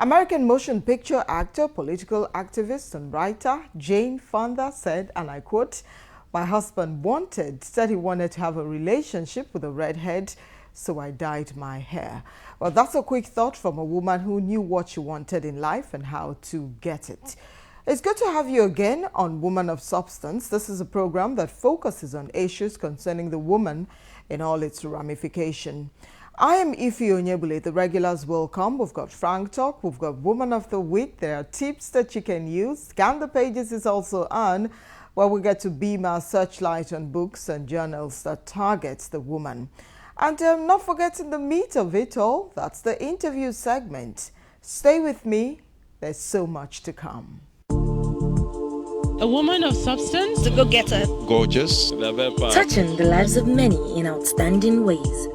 American motion picture actor, political activist and writer Jane Fonda said, and I quote, "My husband said he wanted to have a relationship with a redhead, so I dyed my hair." Well, that's a quick thought from a woman who knew what she wanted in life and how to get it. It's good to have you again on Woman of Substance. This is a program that focuses on issues concerning the woman in all its ramification. I am Ife Onyebule. The regulars will come. We've got Frank Talk. We've got Woman of the Week. There are tips that you can use. Scan the Pages is also on, where we get to beam our searchlight on books and journals that targets the woman. And not forgetting the meat of it all, that's the interview segment. Stay with me. There's so much to come. A woman of substance, the go-getter, gorgeous, touching the lives of many in outstanding ways.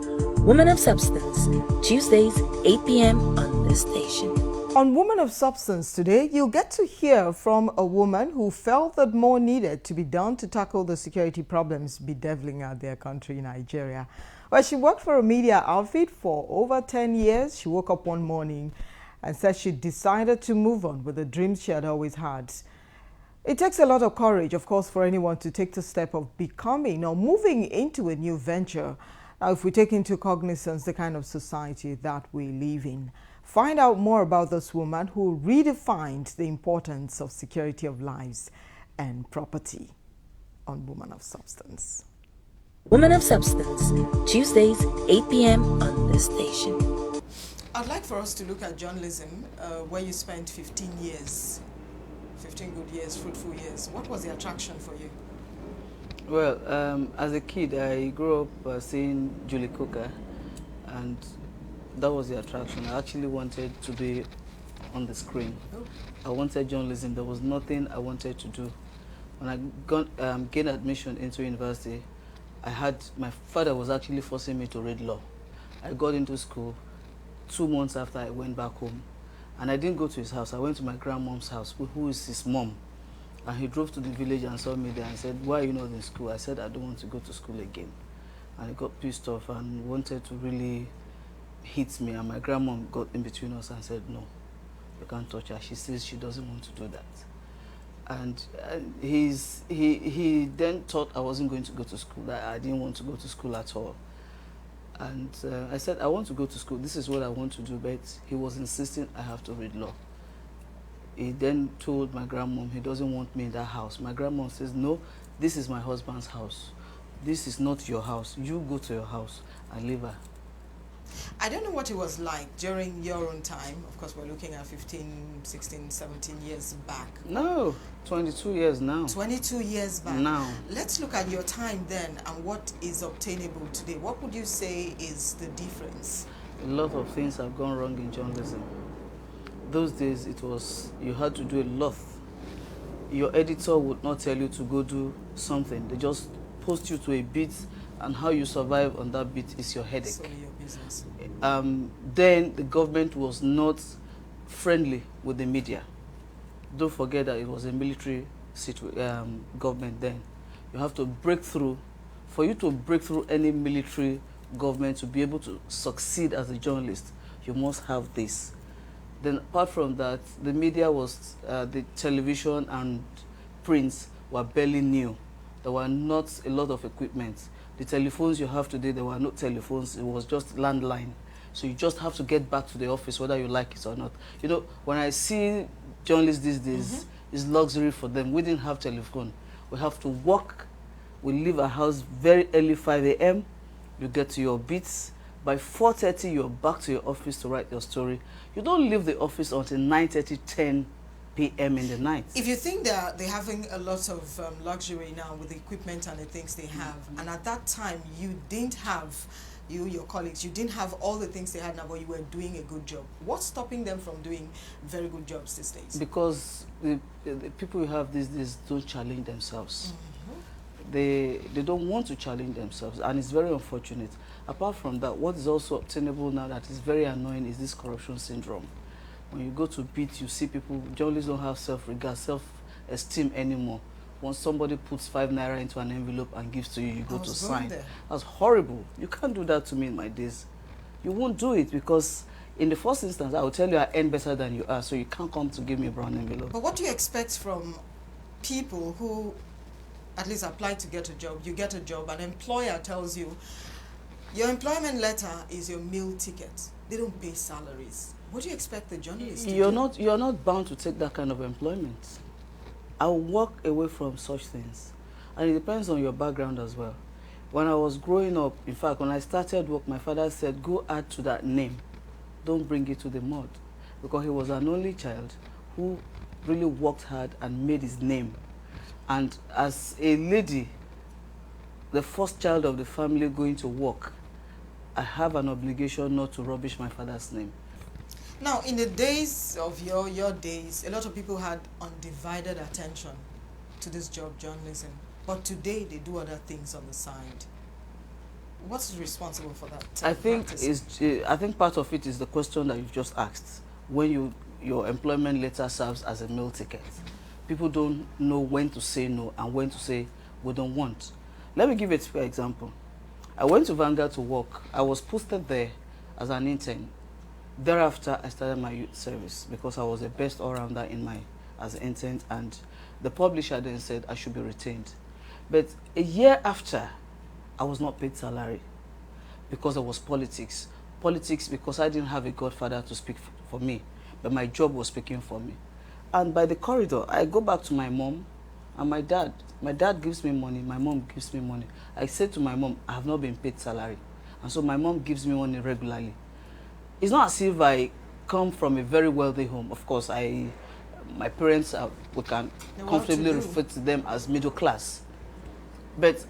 Woman of Substance, Tuesdays, 8 p.m. on this station. On Woman of Substance today, you'll get to hear from a woman who felt that more needed to be done to tackle the security problems bedeviling out their country, Nigeria. Well, she worked for a media outfit for over 10 years. She woke up one morning and said she decided to move on with the dreams she had always had. It takes a lot of courage, of course, for anyone to take the step of becoming or moving into a new venture. Now, if we take into cognizance the kind of society that we live in, find out more about this woman who redefined the importance of security of lives and property on Woman of Substance. Woman of Substance, Tuesdays, 8 p.m. on this station. I'd like for us to look at journalism, where you spent 15 years, 15 good years, fruitful years. What was the attraction for you? Well, as a kid, I grew up seeing Julie Cooker, and that was the attraction. I actually wanted to be on the screen. Oh. I wanted journalism. There was nothing I wanted to do. When I gained admission into university, my father was actually forcing me to read law. I got into school 2 months after I went back home, and I didn't go to his house. I went to my grandmom's house, who is his mom. And he drove to the village and saw me there and said, "Why are you not in school?" I said, "I don't want to go to school again." And he got pissed off and wanted to really hit me. And my grandmom got in between us and said, "No, you can't touch her. She says she doesn't want to do that." And he then thought I wasn't going to go to school, that I didn't want to go to school at all. And I said, "I want to go to school. This is what I want to do." But he was insisting I have to read law. He then told my grandmom he doesn't want me in that house. My grandmom says, "No, this is my husband's house. This is not your house. You go to your house and leave her." I don't know what it was like during your own time. Of course, we're looking at 15, 16, 17 years back. No, 22 years now. 22 years back. Now. Let's look at your time then and what is obtainable today. What would you say is the difference? A lot of things have gone wrong in journalism. Those days, you had to do a lot. Your editor would not tell you to go do something. They just post you to a beat, and how you survive on that beat is your headache. So your business. Then the government was not friendly with the media. Don't forget that it was a military government then. You have to break through. For you to break through any military government to be able to succeed as a journalist, you must have this. Then apart from that, the media was, the television and prints were barely new. There were not a lot of equipment. The telephones you have today, there were no telephones. It was just landline. So you just have to get back to the office whether you like it or not. You know, when I see journalists these days, it's luxury for them. We didn't have telephone. We have to walk. We leave our house very early, 5 a.m. You get to your beats. By 4:30, you're back to your office to write your story. You don't leave the office until 9:30, 10 p.m. in the night. If you think they're having a lot of luxury now with the equipment and the things they have, and at that time you didn't have, your colleagues, you didn't have all the things they had now, but you were doing a good job. What's stopping them from doing very good jobs these days? Because the people you have these days don't challenge themselves. They don't want to challenge themselves, and it's very unfortunate. Apart from that, what is also obtainable now that is very annoying is this corruption syndrome. When you go to beat, you see people, journalists don't have self-regard, self-esteem anymore. Once somebody puts 5 naira into an envelope and gives to you, you go to sign. That's horrible. You can't do that to me in my days. You won't do it because In the first instance, I will tell you I earn better than you are, so you can't come to give me a brown envelope. But what do you expect from people who at least apply to get a job? You get a job, an employer tells you, your employment letter is your meal ticket. They don't pay salaries. What do you expect the journalist to do? You're not bound to take that kind of employment. I'll walk away from such things. And it depends on your background as well. When I was growing up, in fact, when I started work, my father said, go add to that name. Don't bring it to the mud. Because he was an only child who really worked hard and made his name. And as a lady, the first child of the family going to work, I have an obligation not to rubbish my father's name. Now, in the days of your days, a lot of people had undivided attention to this job, journalism. But today, they do other things on the side. What's responsible for that? I think part of it is the question that you've just asked. When your employment letter serves as a meal ticket, people don't know when to say no and when to say we don't want. Let me give you an example. I went to Vanguard to work. I was posted there as an intern. Thereafter, I started my youth service because I was the best all-rounder as an intern, and the publisher then said I should be retained. But a year after, I was not paid salary because there was politics. Politics because I didn't have a godfather to speak for me, but my job was speaking for me. And by the corridor, I go back to my mom and my dad. My dad gives me money, my mom gives me money. I said to my mom, I have not been paid salary. And so my mom gives me money regularly. It's not as if I come from a very wealthy home. Of course, my parents, we can comfortably refer to them as middle class. But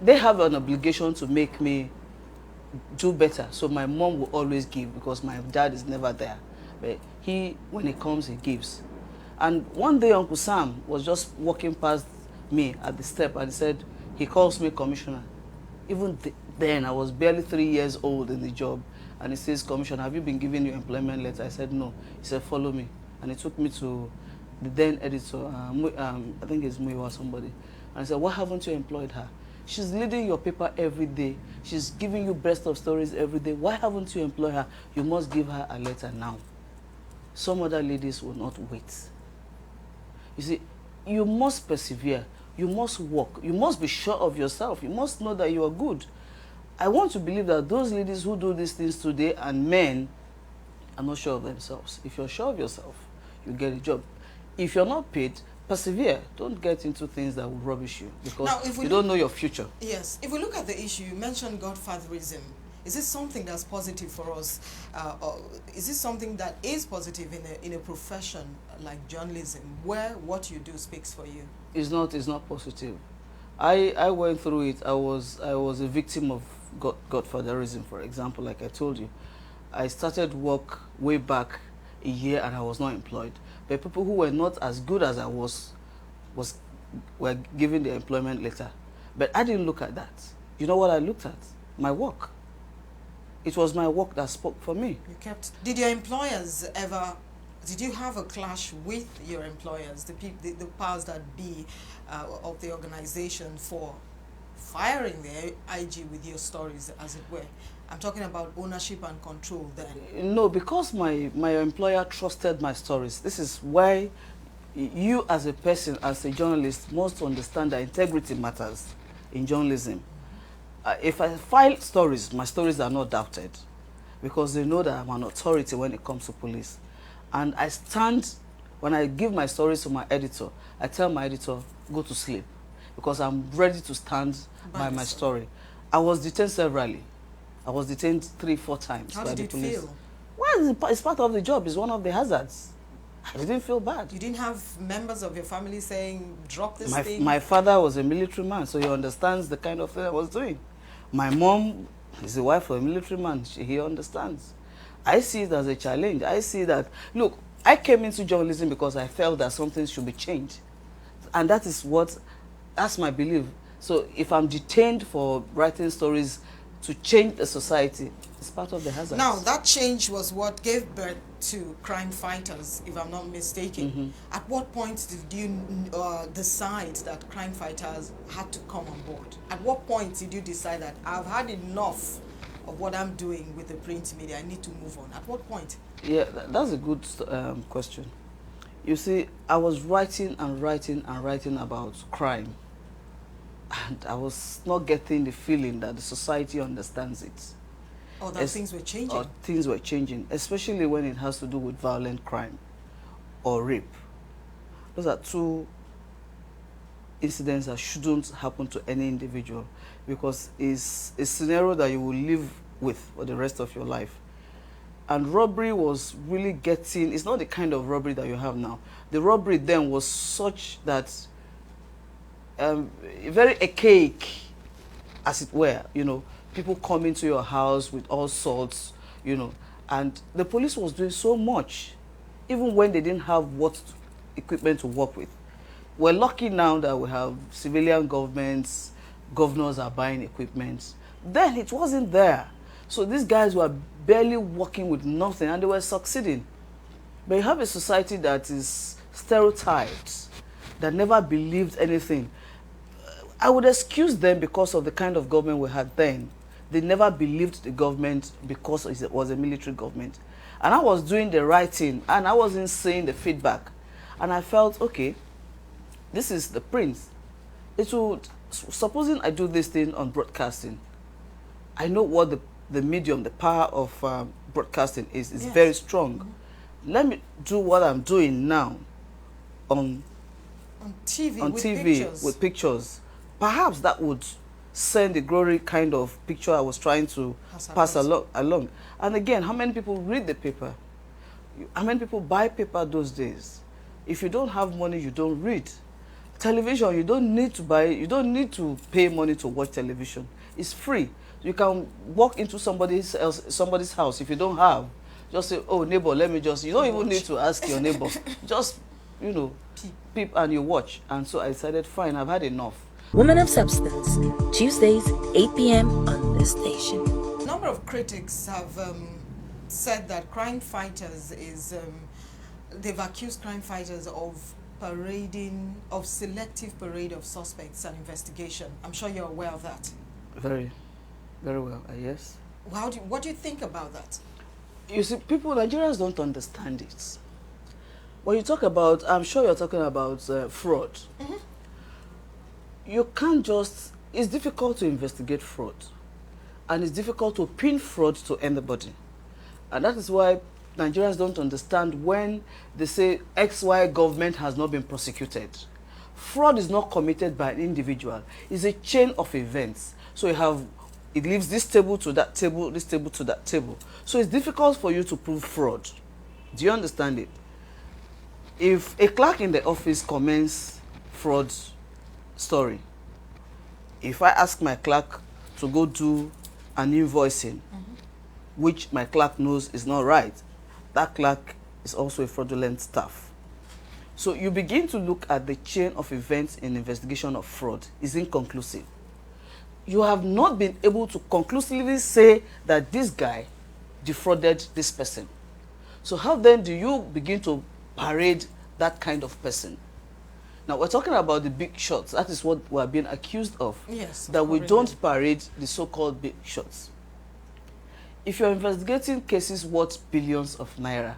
they have an obligation to make me do better. So my mom will always give because my dad is never there. But when he comes, he gives. And one day, Uncle Sam was just walking past me at the step and he calls me commissioner. Even then, I was barely 3 years old in the job. And he says, Commissioner, have you been given your employment letter? I said, no. He said, follow me. And he took me to the then editor, I think it's Muiwa or somebody. And I said, why haven't you employed her? She's leading your paper every day. She's giving you best of stories every day. Why haven't you employed her? You must give her a letter now. Some other ladies will not wait. You see, you must persevere. You must work. You must be sure of yourself. You must know that you are good. I want to believe that those ladies who do these things today and men are not sure of themselves. If you're sure of yourself, you get a job. If you're not paid, persevere. Don't get into things that will rubbish you because you don't know your future. Yes. If we look at the issue, you mentioned godfatherism. Is this something that's positive for us? Or is this something that is positive in a profession like journalism where what you do speaks for you? It's not positive. I went through it. I was a victim of godfatherism, for example, like I told you. I started work way back a year and I was not employed. But people who were not as good as I were given the employment letter. But I didn't look at that. You know what I looked at? My work. It was my work that spoke for me. Did your employers ever, did you have a clash with your employers, the powers that be of the organization for firing the IG with your stories, as it were? I'm talking about ownership and control then. No, because my employer trusted my stories. This is why you as a person, as a journalist, must understand that integrity matters in journalism. If I file stories, my stories are not doubted because they know that I'm an authority when it comes to police. And I stand, when I give my stories to my editor, I tell my editor, go to sleep because I'm ready to stand by my story. I was detained severally. I was detained 3-4 times by the police. How did it feel? Well, it's part of the job. It's one of the hazards. I didn't feel bad. You didn't have members of your family saying, drop this thing? My father was a military man, so he understands the kind of thing I was doing. My mom is the wife of a military man. He understands. I see it as a challenge. I see that, look, I came into journalism because I felt that something should be changed. And that's my belief. So if I'm detained for writing stories to change the society, it's part of the hazard. Now, that change was what gave birth to crime fighters, if I'm not mistaken. Mm-hmm. At what point did you decide that crime fighters had to come on board? At what point did you decide that I've had enough of what I'm doing with the print media. I need to move on. At what point? Yeah, that's a good question. You see, I was writing and writing and writing about crime, and I was not getting the feeling that the society understands it. Or that things were changing. Or things were changing, especially when it has to do with violent crime or rape. Those are two incidents that shouldn't happen to any individual, because it's a scenario that you will live with for the rest of your life. And robbery was really getting, it's not the kind of robbery that you have now. The robbery then was such that, very archaic, as it were, you know, people come into your house with all sorts, you know, and the police was doing so much, even when they didn't have what equipment to work with. We're lucky now that we have civilian governments, governors are buying equipment. Then it wasn't there. So these guys were barely working with nothing, and they were succeeding. But you have a society that is stereotyped, that never believed anything. I would excuse them because of the kind of government we had then. They never believed the government because it was a military government. And I was doing the right thing, and I wasn't saying the feedback. And I felt, okay, this is the prince. It would, supposing I do this thing on broadcasting, I know what the medium, the power of broadcasting is yes. Very strong. Mm-hmm. Let me do what I'm doing now on TV with pictures. Perhaps that would send the glory kind of picture I was trying to pass along. And again, how many people read the paper? How many people buy paper those days? If you don't have money, you don't read. Television, you don't need to buy, you don't need to pay money to watch television. It's free. You can walk into somebody's house. If you don't have, just say, oh, neighbor, let me just, you don't even need to ask your neighbor. Just, you know, peep and you watch. And so I decided, fine, I've had enough. Woman of Substance, Tuesdays, 8 p.m. on this station. A number of critics have said that crime fighters they've accused crime fighters of selective parade of suspects and investigation. I'm sure you're aware of that. Very, very well, yes. What do you think about that? You see, Nigerians don't understand it. When you talk about, I'm sure you're talking about fraud. Mm-hmm. You can't just, it's difficult to investigate fraud. And it's difficult to pin fraud to anybody. And that is why Nigerians don't understand when they say XY government has not been prosecuted. Fraud is not committed by an individual. It's a chain of events. So it leaves this table to that table, this table to that table. So it's difficult for you to prove fraud. Do you understand it? If a clerk in the office comments fraud story, if I ask my clerk to go do an invoicing, which my clerk knows is not right, that clerk is also a fraudulent staff. So you begin to look at the chain of events in investigation of fraud. It's inconclusive. You have not been able to conclusively say that this guy defrauded this person. So how then do you begin to parade that kind of person? Now we're talking about the big shots. That is what we're being accused of. Yes. That we don't parade the so-called big shots. If you're investigating cases worth billions of naira,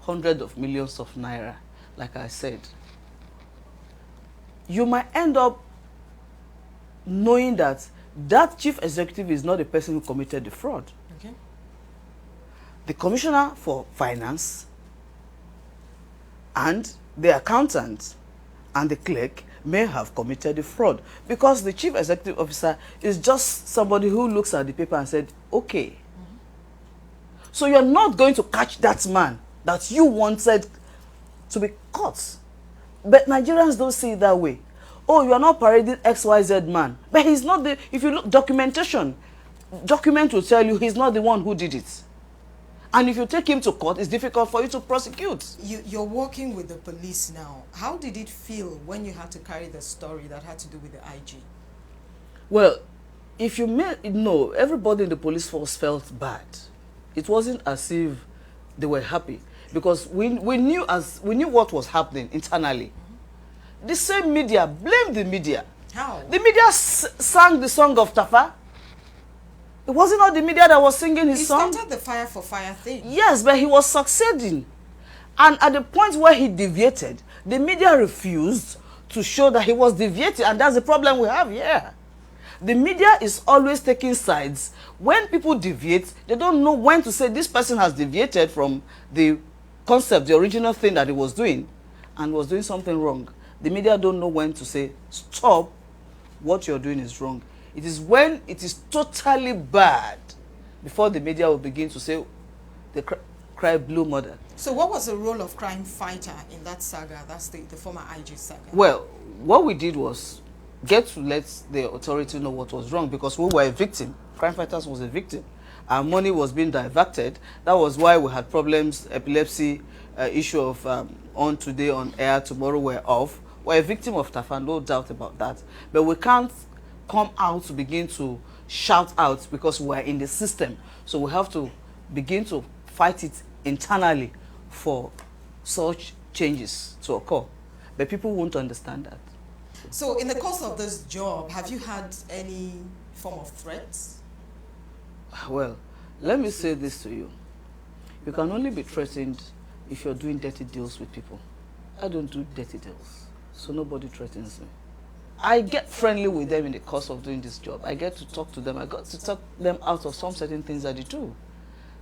hundreds of millions of naira, like I said, you might end up knowing that that chief executive is not the person who committed the fraud. Okay. The commissioner for finance and the accountant and the clerk may have committed the fraud, because the chief executive officer is just somebody who looks at the paper and said, okay. So you're not going to catch that man that you wanted to be caught. But Nigerians don't see it that way. Oh, you are not parading XYZ man. But he's not the, if you look, document will tell you he's not the one who did it. And if you take him to court, it's difficult for you to prosecute. You're working with the police now. How did it feel when you had to carry the story that had to do with the IG? Well, if you may know, everybody in the police force felt bad. It wasn't as if they were happy, because we knew what was happening internally. The same media blamed the media. How? The media sang the song of Tafa. It wasn't not the media that was singing his song. He started the fire for fire thing. Yes, but he was succeeding. And at the point where he deviated, the media refused to show that he was deviating, and that's the problem we have here. The media is always taking sides. When people deviate, they don't know when to say this person has deviated from the concept, the original thing that he was doing, and was doing something wrong. The media don't know when to say, stop, what you're doing is wrong. It is when it is totally bad before the media will begin to say, the cry blue mother. So what was the role of crime fighter in that saga? That's the former IG saga. Well, what we did was get to let the authority know what was wrong, because we were a victim. Crime fighters was a victim. Our money was being diverted. That was why we had problems, epilepsy, issue of on today, on air, tomorrow we're off. We're a victim of Tafa, no doubt about that. But we can't come out to begin to shout out because we're in the system. So we have to begin to fight it internally for such changes to occur. But people won't understand that. So in the course of this job, have you had any form of threats? Well, let me say this to you. You can only be threatened if you're doing dirty deals with people. I don't do dirty deals, so nobody threatens me. I get friendly with them in the course of doing this job. I get to talk to them. I got to talk them out of some certain things that they do.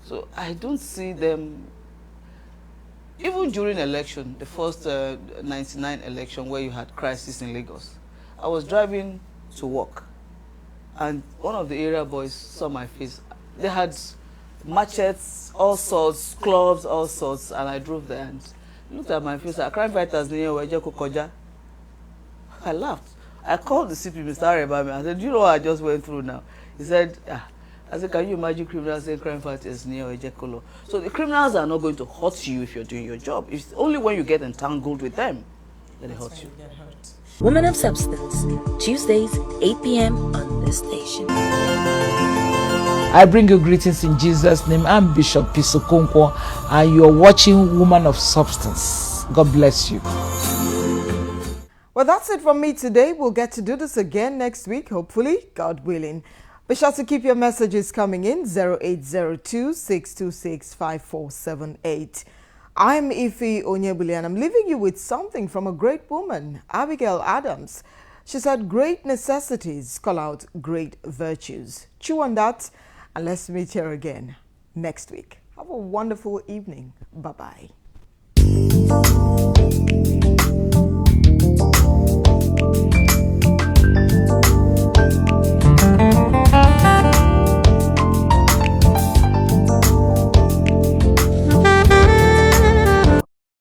So I don't see them, even during election, the first 99 election where you had crisis in Lagos. I was driving to work, and one of the area boys saw my face. They had machetes, all sorts, clubs, all sorts, and I drove there and looked at my face. Crime fighters near Wejeko Koja. I laughed. I called the CP, Mr. Arebami. I said, do you know what I just went through now? He said, I said, can you imagine criminals saying crime fighters near Ejekolo? So the criminals are not going to hurt you if you're doing your job. It's only when you get entangled with them that they hurt you. Women of Substance, Tuesdays, 8 p.m. on this station. I bring you greetings in Jesus' name. I'm Bishop Pisokonkwo, and you're watching Woman of Substance. God bless you. Well, that's it from me today. We'll get to do this again next week, hopefully, God willing. Be sure to keep your messages coming in, 0802-626-5478. I'm Ife Onyebuli, and I'm leaving you with something from a great woman, Abigail Adams. She said, great necessities call out great virtues. Chew on that, and let's meet here again next week. Have a wonderful evening. Bye-bye.